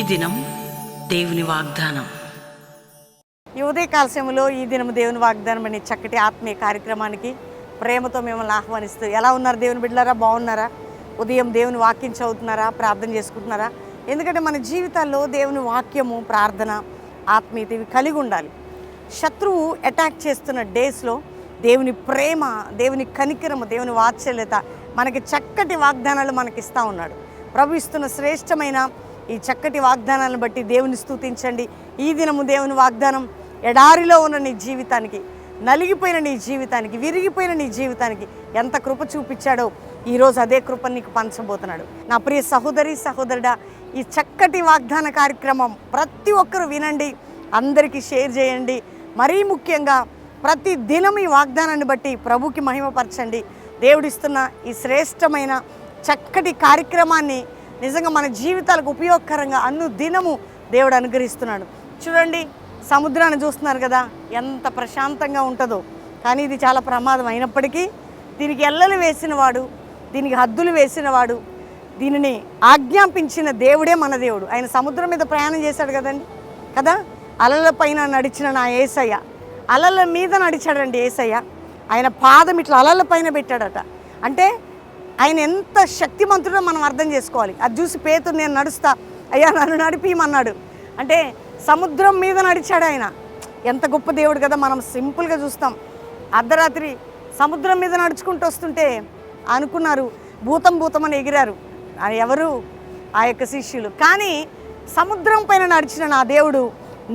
దినం దేవుని వాగ్దానం. ఈ ఉదయకాల సమయంలో ఈ దినం దేవుని వాగ్దానం అనే చక్కటి ఆత్మీయ కార్యక్రమానికి ప్రేమతో మిమ్మల్ని ఆహ్వానిస్తూ, ఎలా ఉన్నారు దేవుని బిడ్డలారా? బాగున్నారా? ఉదయం దేవుని వాక్యం చదువుతున్నారా? ప్రార్థన చేసుకుంటున్నారా? ఎందుకంటే మన జీవితాల్లో దేవుని వాక్యము, ప్రార్థన, ఆత్మీయత ఇవి కలిగి ఉండాలి. శత్రువు అటాక్ చేస్తున్న డేస్లో దేవుని ప్రేమ, దేవుని కనికరము, దేవుని వాత్సల్యత మనకి చక్కటి వాగ్దానాలు మనకి ఇస్తూ ఉన్నాడు. ప్రభు ఇస్తున్న శ్రేష్టమైన ఈ చక్కటి వాగ్దానాలను బట్టి దేవుని స్తుతించండి. ఈ దినము దేవుని వాగ్దానం, ఎడారిలో ఉన్న నీ జీవితానికి, నలిగిపోయిన నీ జీవితానికి, విరిగిపోయిన నీ జీవితానికి ఎంత కృప చూపించాడో ఈరోజు అదే కృప నీకు పంచబోతున్నాడు. నా ప్రియ సహోదరి సహోదరుడా, ఈ చక్కటి వాగ్దాన కార్యక్రమం ప్రతి ఒక్కరూ వినండి, అందరికీ షేర్ చేయండి. మరీ ముఖ్యంగా ప్రతి దినం ఈ వాగ్దానాన్ని బట్టి ప్రభుకి మహిమపరచండి. దేవుడిస్తున్న ఈ శ్రేష్టమైన చక్కటి కార్యక్రమాన్ని నిజంగా మన జీవితాలకు ఉపయోగకరంగా దినము దేవుడు అనుగ్రహిస్తున్నాడు. చూడండి, సముద్రాన్ని చూస్తున్నారు కదా, ఎంత ప్రశాంతంగా ఉంటుందో. కానీ ఇది చాలా ప్రమాదం అయినప్పటికీ దీనికి ఎల్లలు వేసినవాడు, దీనికి హద్దులు వేసినవాడు, దీనిని ఆజ్ఞాపించిన దేవుడే మన దేవుడు. ఆయన సముద్రం మీద ప్రయాణం చేశాడు కదా. అలల పైన నడిచిన నా యేసయ్య, అలల మీద నడిచాడండి యేసయ్య. ఆయన పాదం ఇట్లా అలల పైన పెట్టాడట. అంటే ఆయన ఎంత శక్తిమంతుడో మనం అర్థం చేసుకోవాలి. అది చూసి పేతురు, నేను నడుస్తా అయ్యా, నన్ను నడిపిమన్నాడు. అంటే సముద్రం మీద నడిచాడు ఆయన. ఎంత గొప్ప దేవుడు కదా. మనం సింపుల్గా చూస్తాం. అర్ధరాత్రి సముద్రం మీద నడుచుకుంటూ వస్తుంటే అనుకున్నారు భూతం అని ఎగిరారు. ఎవరు? ఆ యొక్క శిష్యులు. కానీ సముద్రం పైన నడిచిన నా దేవుడు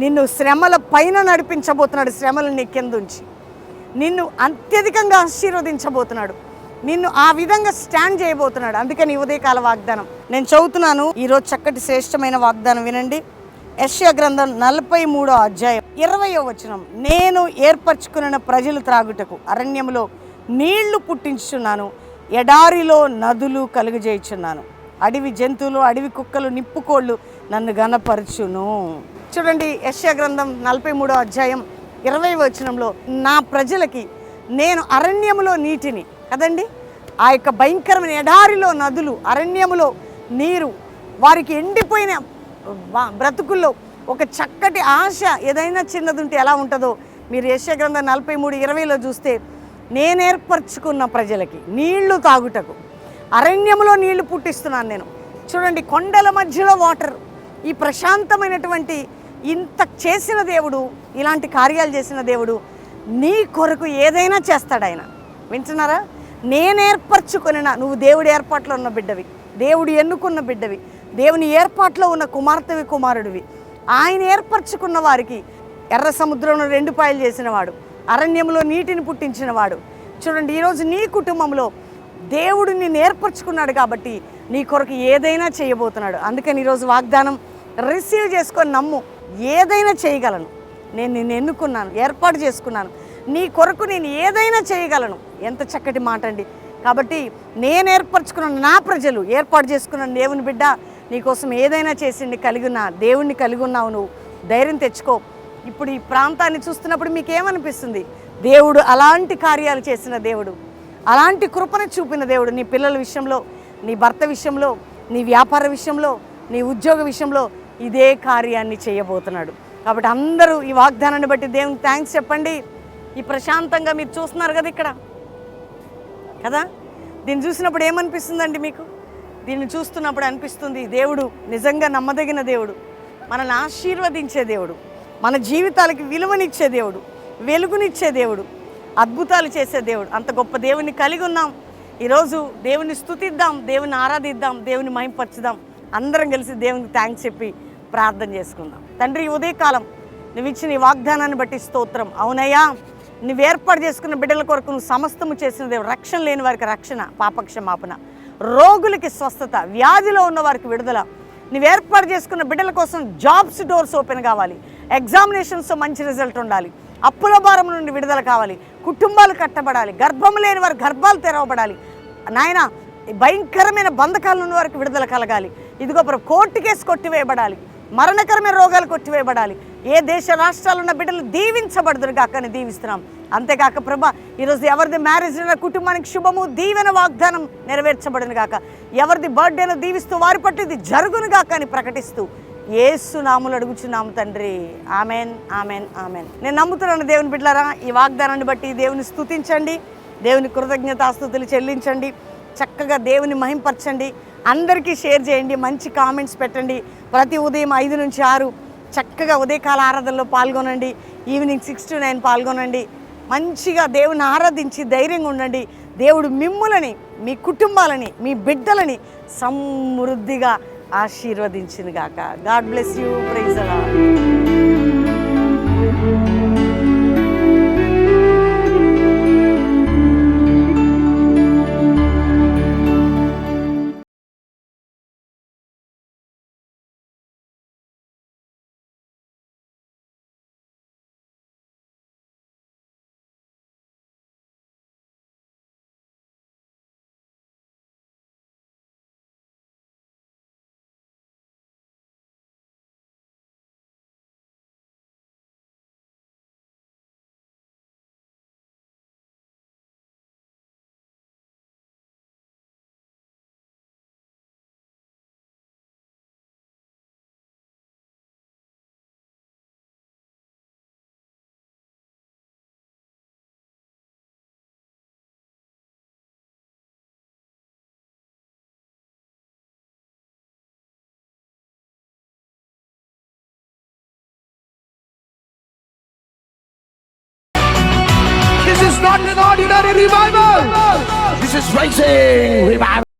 నిన్ను శ్రమల పైన నడిపించబోతున్నాడు. శ్రమలు నీ కింద ఉంచి నిన్ను అత్యధికంగా ఆశీర్వదించబోతున్నాడు. నిన్ను ఆ విధంగా స్టాండ్ చేయబోతున్నాడు. అందుకని ఉదయకాల వాగ్దానం నేను చదువుతున్నాను. ఈరోజు చక్కటి శ్రేష్టమైన వాగ్దానం వినండి. యెషయా గ్రంథం 43వ అధ్యాయం 20వ వచనం. నేను ఏర్పరచుకున్న ప్రజలు త్రాగుటకు అరణ్యములో నీళ్లు పుట్టించుచున్నాను, ఎడారిలో నదులు కలుగజేయుచున్నాను. అడవి జంతువులు, అడవి కుక్కలు, నిప్పుకోళ్ళు నన్ను గణపరచును. చూడండి, యెషయా గ్రంథం 43వ అధ్యాయం 20వ వచనంలో, నా ప్రజలకి నేను అరణ్యములో నీటిని కదండి, ఆ యొక్క భయంకరమైన ఎడారిలో నదులు, అరణ్యములో నీరు, వారికి ఎండిపోయిన బ్రతుకుల్లో ఒక చక్కటి ఆశ ఏదైనా చిన్నది ఉంటే ఎలా ఉంటుందో మీరు యెషయా గ్రంథం 43:20లో చూస్తే, నేను ఏర్పరచుకున్న ప్రజలకి నీళ్లు తాగుటకు అరణ్యములో నీళ్లు పుట్టిస్తున్నాను నేను. చూడండి, కొండల మధ్యలో వాటర్, ఈ ప్రశాంతమైనటువంటి ఇంత చేసిన దేవుడు, ఇలాంటి కార్యాలు చేసిన దేవుడు నీ కొరకు ఏదైనా చేస్తాడు ఆయన. వింటున్నారా? నేను ఏర్పరచుకున్న, నువ్వు దేవుడి ఏర్పాట్లో ఉన్న బిడ్డవి, దేవుడు ఎన్నుకున్న బిడ్డవి, దేవుని ఏర్పాట్లో ఉన్న కుమార్తెవి, కుమారుడివి. ఆయన ఏర్పరచుకున్న వారికి ఎర్ర సముద్రంలో 2 పాయలు చేసినవాడు, అరణ్యంలో నీటిని పుట్టించినవాడు. చూడండి, ఈరోజు నీ కుటుంబంలో దేవుడు నిన్ను ఏర్పరచుకున్నాడు కాబట్టి నీ కొరకు ఏదైనా చేయబోతున్నాడు. అందుకని ఈరోజు వాగ్దానం రిసీవ్ చేసుకొని నమ్ము. ఏదైనా చేయగలను, నేను నిన్ను ఎన్నుకున్నాను, ఏర్పాటు చేసుకున్నాను, నీ కొరకు నేను ఏదైనా చేయగలను. ఎంత చక్కటి మాట అండి. కాబట్టి నేను ఏర్పరచుకున్న నా ప్రజలు, ఏర్పాటు చేసుకున్న దేవుని బిడ్డ, నీకోసం ఏదైనా చేసిండి దేవుణ్ణి కలిగి ఉన్నావు. నువ్వు ధైర్యం తెచ్చుకో. ఇప్పుడు ఈ ప్రాంతాన్ని చూస్తున్నప్పుడు మీకేమనిపిస్తుంది? దేవుడు అలాంటి కార్యాలు చేసిన దేవుడు, అలాంటి కృపను చూపిన దేవుడు. నీ పిల్లల విషయంలో, నీ భర్త విషయంలో, నీ వ్యాపార విషయంలో, నీ ఉద్యోగ విషయంలో ఇదే కార్యాన్ని చేయబోతున్నాడు. కాబట్టి అందరూ ఈ వాగ్దానాన్ని బట్టి దేవునికి థ్యాంక్స్ చెప్పండి. ఈ ప్రశాంతంగా మీరు చూస్తున్నారు కదా ఇక్కడ కదా, దీన్ని చూసినప్పుడు ఏమనిపిస్తుందండి మీకు? దీన్ని చూస్తున్నప్పుడు అనిపిస్తుంది దేవుడు నిజంగా నమ్మదగిన దేవుడు, మనల్ని ఆశీర్వదించే దేవుడు, మన జీవితాలకి విలువనిచ్చే దేవుడు, వెలుగునిచ్చే దేవుడు, అద్భుతాలు చేసే దేవుడు. అంత గొప్ప దేవుని కలిగి ఉన్నాం. ఈరోజు దేవుని స్తుతిద్దాం, దేవుని ఆరాధిద్దాం, దేవుని మహిమపరచుదాం. అందరం కలిసి దేవునికి థ్యాంక్స్ చెప్పి ప్రార్థన చేసుకుందాం. తండ్రి, ఉదయకాలం నువ్వు ఇచ్చిన ఈ వాగ్దానాన్ని బట్టి స్తోత్రం. అవునయ్యా, నువ్వు ఏర్పాటు చేసుకున్న బిడ్డల కొరకు నువ్వు సమస్తము చేసిన దేవుడు. రక్షణ లేని వారికి రక్షణ, పాపక్షమాపణ, రోగులకి స్వస్థత, వ్యాధిలో ఉన్న వారికి విడుదల. నువ్వు ఏర్పాటు చేసుకున్న బిడ్డల కోసం జాబ్స్ డోర్స్ ఓపెన్ కావాలి, ఎగ్జామినేషన్స్ మంచి రిజల్ట్ ఉండాలి, అప్పుల భారం నుండి విడుదల కావాలి, కుటుంబాలు కట్టబడాలి, గర్భం లేని వారి గర్భాలు తెరవబడాలి. నాయన, భయంకరమైన బంధకాలు ఉన్న వారికి విడుదల కలగాలి. ఇదిగో ప్రభు, కోర్టు కేసు కొట్టివేయబడాలి, మరణకరమైన రోగాలు కొట్టివేయబడాలి. ఏ దేశ రాష్ట్రాలు ఉన్న బిడ్డలు దీవించబడుదురు గాక అని దీవిస్తున్నాం. అంతేకాక ప్రభా, ఈరోజు ఎవరిది మ్యారేజ్ అయిన కుటుంబానికి శుభము, దీవెన వాగ్దానం నెరవేర్చబడును గాక. ఎవరిది బర్త్డేను దీవిస్తూ వారి పట్ల ఇది జరుగును గాక అని ప్రకటిస్తూ యేసు నామములో అడుగుచున్నాము తండ్రి. Amen, amen, amen. నేను నమ్ముతున్నాను దేవుని బిడ్డలారా, ఈ వాగ్దానాన్ని బట్టి దేవుని స్తుతించండి, దేవుని కృతజ్ఞతాస్తుతులు చెల్లించండి, చక్కగా దేవుని మహింపరచండి, అందరికీ షేర్ చేయండి, మంచి కామెంట్స్ పెట్టండి. ప్రతి ఉదయం 5 నుంచి 6 చక్కగా ఉదయకాల ఆరాధనలో పాల్గొనండి, ఈవినింగ్ 6 to 9 పాల్గొనండి. మంచిగా దేవుని ఆరాధించి ధైర్యంగా ఉండండి. దేవుడు మిమ్ములని, మీ కుటుంబాలని, మీ బిడ్డలని సమృద్ధిగా ఆశీర్వదించును గాక. God bless you. Praise the Lord. This is not an ordinary revival. This is rising revival.